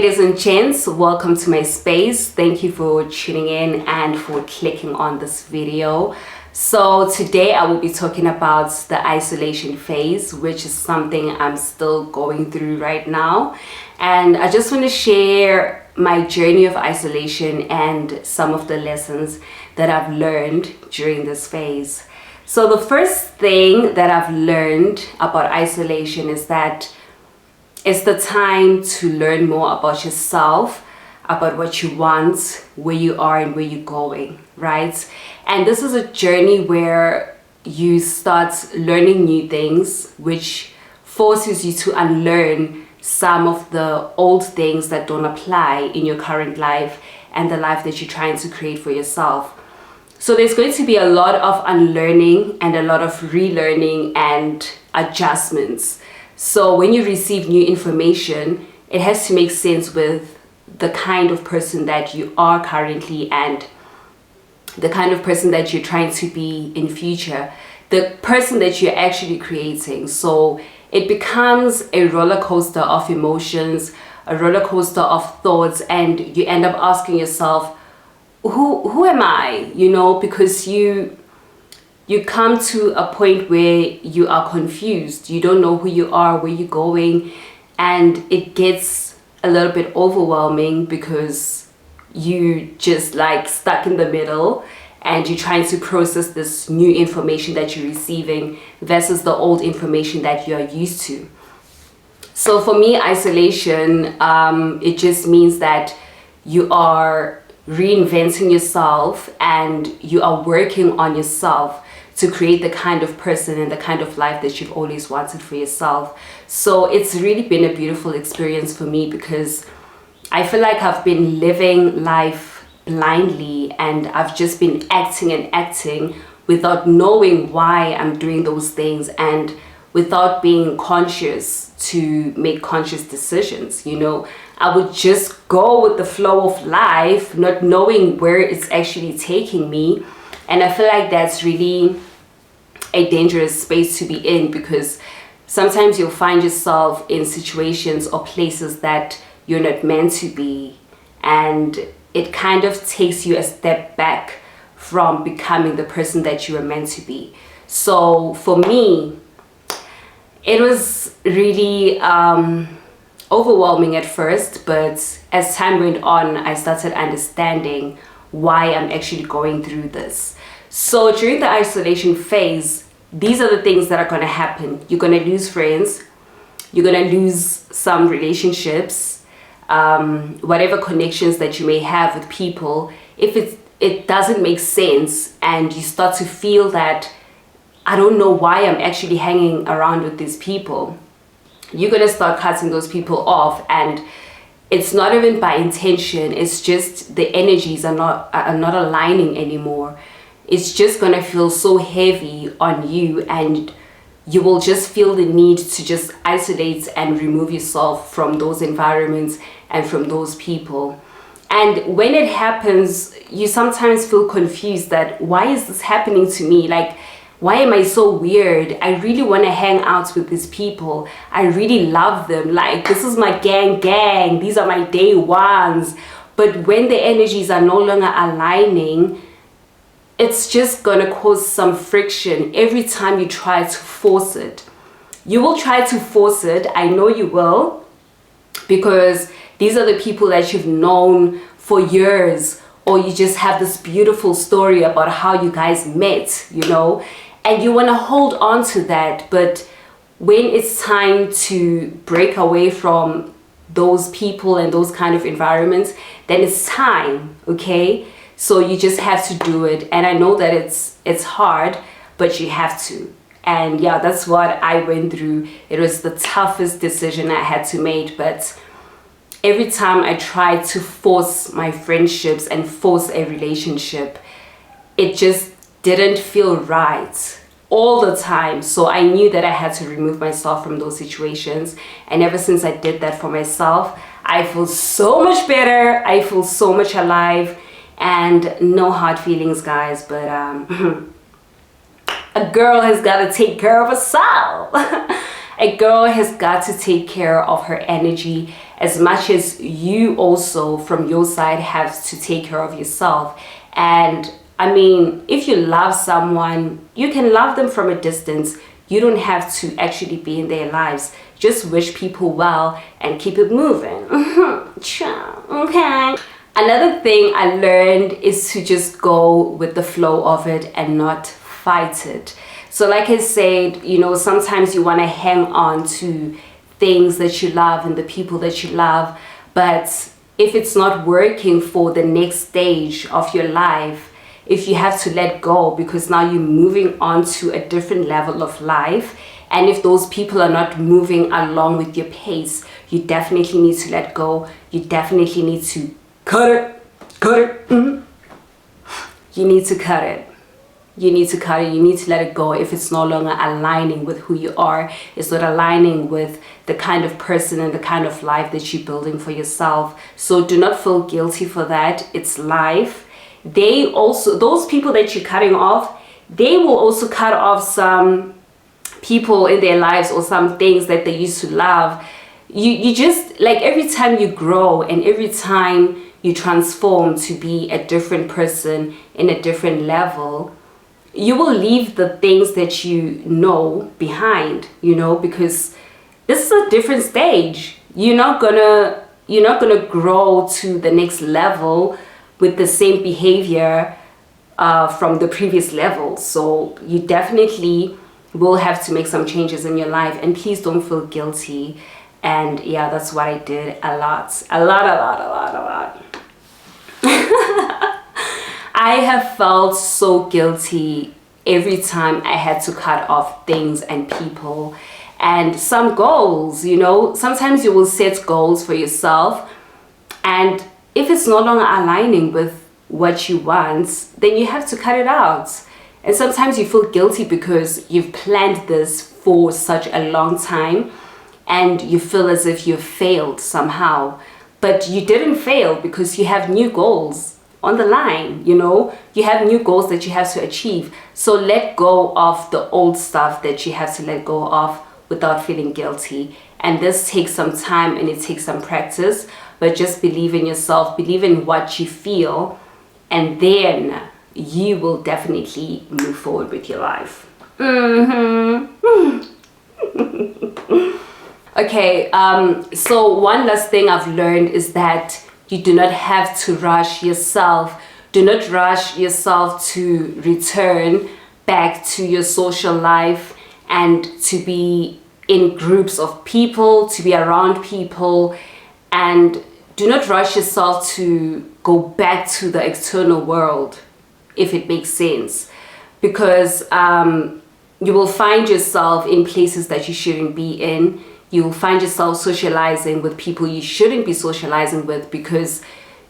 ladies and gents, welcome to my space. Thank you for tuning in and for clicking on this video. So today I will be talking about the isolation phase, which is something I'm still going through right now. And I just want to share my journey of isolation and some of the lessons that I've learned during this phase. So the first thing that I've learned about isolation is that it's the time to learn more about yourself, about what you want, where you are and where you're going, right? And this is a journey where you start learning new things, which forces you to unlearn some of the old things that don't apply in your current life and the life that you're trying to create for yourself. So there's going to be a lot of unlearning and a lot of relearning and adjustments. So when you receive new information, it has to make sense with the kind of person that you are currently and the kind of person that you're trying to be in future, the person that you're actually creating. So it becomes a roller coaster of emotions, a roller coaster of thoughts, and you end up asking yourself, who am I? You know, because you come to a point where you are confused. You don't know who you are, where you're going, and it gets a little bit overwhelming because you just like stuck in the middle and you're trying to process this new information that you're receiving versus the old information that you are used to. So for me, isolation, it just means that you are reinventing yourself and you are working on yourself to create the kind of person and the kind of life that you've always wanted for yourself. So it's really been a beautiful experience for me because I feel like I've been living life blindly and I've just been acting and acting without knowing why I'm doing those things and without being conscious to make conscious decisions. You know, I would just go with the flow of life, not knowing where it's actually taking me. And I feel like that's really a dangerous space to be in because sometimes you'll find yourself in situations or places that you're not meant to be. And it kind of takes you a step back from becoming the person that you were meant to be. So for me, it was really overwhelming at first, but as time went on, I started understanding why I'm actually going through this. So during the isolation phase, these are the things that are going to happen. You're going to lose friends, you're going to lose some relationships, whatever connections that you may have with people. If it doesn't make sense and you start to feel that I don't know why I'm actually hanging around with these people, you're going to start cutting those people off. And it's not even by intention, it's just the energies are not aligning anymore. It's just going to feel so heavy on you and you will just feel the need to just isolate and remove yourself from those environments and from those people. And when it happens, you sometimes feel confused that why is this happening to me? Like, why am I so weird? I really want to hang out with these people. I really love them. Like, this is my gang. These are my day ones. But when the energies are no longer aligning, it's just going to cause some friction every time you try to force it. You will try to force it. I know you will, because these are the people that you've known for years, or you just have this beautiful story about how you guys met, you know, and you want to hold on to that. But when it's time to break away from those people and those kind of environments, then it's time, okay? So you just have to do it. And I know that it's hard, but you have to. And yeah, that's what I went through. It was the toughest decision I had to make. But every time I tried to force my friendships and force a relationship, it just didn't feel right all the time. So I knew that I had to remove myself from those situations. And ever since I did that for myself, I feel so much better. I feel so much alive. And no hard feelings, guys, but a girl has got to take care of herself. A girl has got to take care of her energy as much as you also from your side have to take care of yourself. And I mean, if you love someone, you can love them from a distance. You don't have to actually be in their lives. Just wish people well and keep it moving. Okay. Another thing I learned is to just go with the flow of it and not fight it. So like I said, you know, sometimes you want to hang on to things that you love and the people that you love, but if it's not working for the next stage of your life, if you have to let go because now you're moving on to a different level of life, and if those people are not moving along with your pace, you definitely need to let go. You definitely need to cut it. You need to cut it. You need to cut it. You need to let it go if it's no longer aligning with who you are. It's not aligning with the kind of person and the kind of life that you're building for yourself. So do not feel guilty for that. It's life. They also, those people that you're cutting off, they will also cut off some people in their lives or some things that they used to love. You just, like, every time you grow and every time you transform to be a different person in a different level, you will leave the things that you know behind, you know, because this is a different stage. You're not gonna grow to the next level with the same behavior from the previous level. So you definitely will have to make some changes in your life, and please don't feel guilty. And yeah, that's what I did a lot. I have felt so guilty every time I had to cut off things and people and some goals, you know. Sometimes you will set goals for yourself, and if it's no longer aligning with what you want, then you have to cut it out. And sometimes you feel guilty because you've planned this for such a long time and you feel as if you've failed somehow. But you didn't fail because you have new goals on the line, you know. You have new goals that you have to achieve. So let go of the old stuff that you have to let go of without feeling guilty. And this takes some time and it takes some practice, but just believe in yourself, believe in what you feel, and then you will definitely move forward with your life. Okay, so one last thing I've learned is that you do not have to rush yourself. Do not rush yourself to return back to your social life and to be in groups of people, to be around people, and do not rush yourself to go back to the external world, if it makes sense, because you will find yourself in places that you shouldn't be in. You will find yourself socializing with people you shouldn't be socializing with because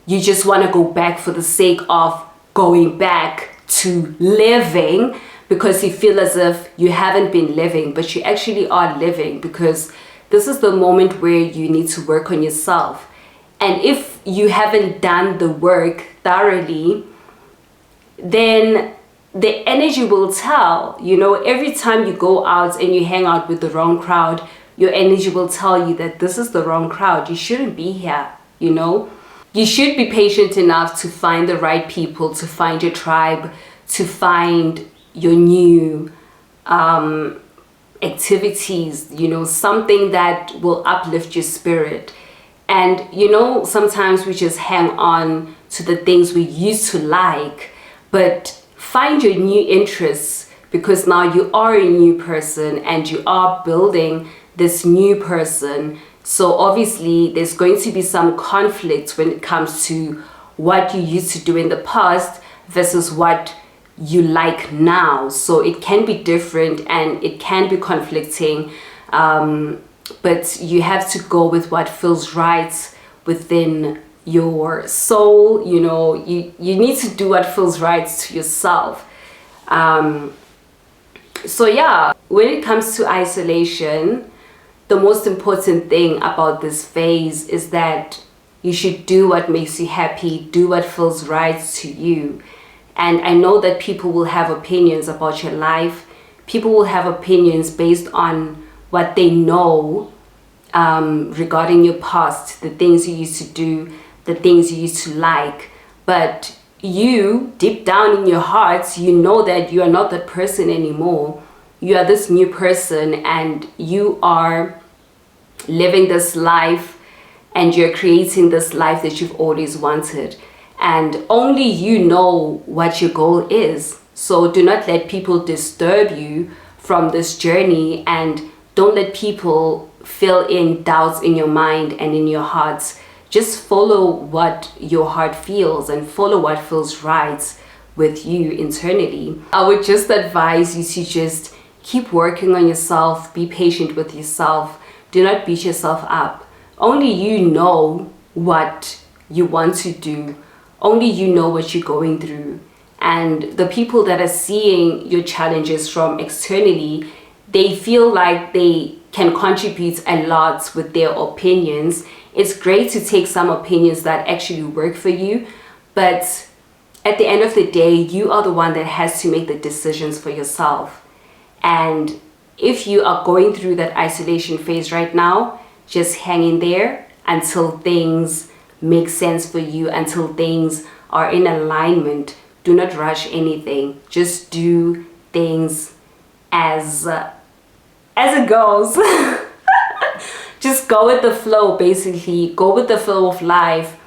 you just want to go back for the sake of going back to living, because you feel as if you haven't been living, but you actually are living, because this is the moment where you need to work on yourself. And if you haven't done the work thoroughly, then the energy will tell. You know, every time you go out and you hang out with the wrong crowd, your energy will tell you that this is the wrong crowd. You shouldn't be here, you know. You should be patient enough to find the right people, to find your tribe, to find your new activities, you know, something that will uplift your spirit. And, you know, sometimes we just hang on to the things we used to like, but find your new interests, because now you are a new person and you are building this new person. So obviously there's going to be some conflict when it comes to what you used to do in the past versus what you like now. So it can be different and it can be conflicting, but you have to go with what feels right within your soul. You know, you need to do what feels right to yourself. So yeah, when it comes to isolation, the most important thing about this phase is that you should do what makes you happy, do what feels right to you. And I know that people will have opinions about your life. People will have opinions based on what they know regarding your past, the things you used to do, the things you used to like. But you, deep down in your heart, you know that you are not that person anymore. You are this new person, and you are living this life, and you're creating this life that you've always wanted. And only you know what your goal is. So do not let people disturb you from this journey, and don't let people fill in doubts in your mind and in your heart. Just follow what your heart feels and follow what feels right with you internally. I would just advise you to just keep working on yourself, be patient with yourself, do not beat yourself up. Only you know what you want to do, only you know what you're going through. And the people that are seeing your challenges from externally, they feel like they can contribute a lot with their opinions. It's great to take some opinions that actually work for you, but at the end of the day, you are the one that has to make the decisions for yourself. And if you are going through that isolation phase right now, just hang in there until things make sense for you, until things are in alignment. Do not rush anything. Just do things as it goes. Just go with the flow, basically. Go with the flow of life.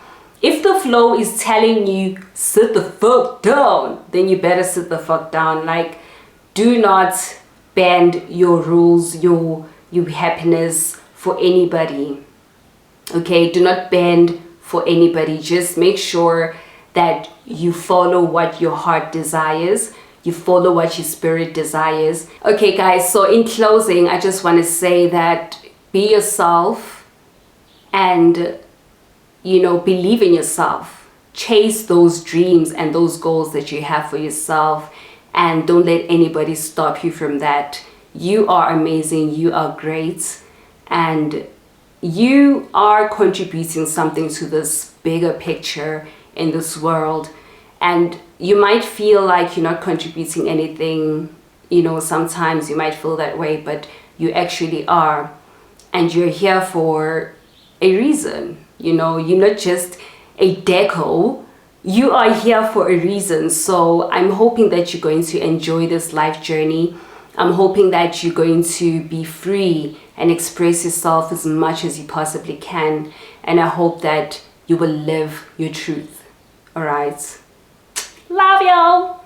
If the flow is telling you, sit the fuck down, then you better sit the fuck down. Like, do not bend your rules, your happiness for anybody. Okay, do not bend for anybody. Just make sure that you follow what your heart desires. You follow what your spirit desires. Okay, guys, so in closing, I just want to say that be yourself and, believe in yourself. Chase those dreams and those goals that you have for yourself, and don't let anybody stop you from that. You are amazing. You are great. And you are contributing something to this bigger picture in this world. And you might feel like you're not contributing anything, sometimes you might feel that way, but you actually are. And you're here for a reason. You're not just a deco. You are here for a reason. So I'm hoping that you're going to enjoy this life journey. I'm hoping that you're going to be free and express yourself as much as you possibly can. And I hope that you will live your truth. All right. Love y'all.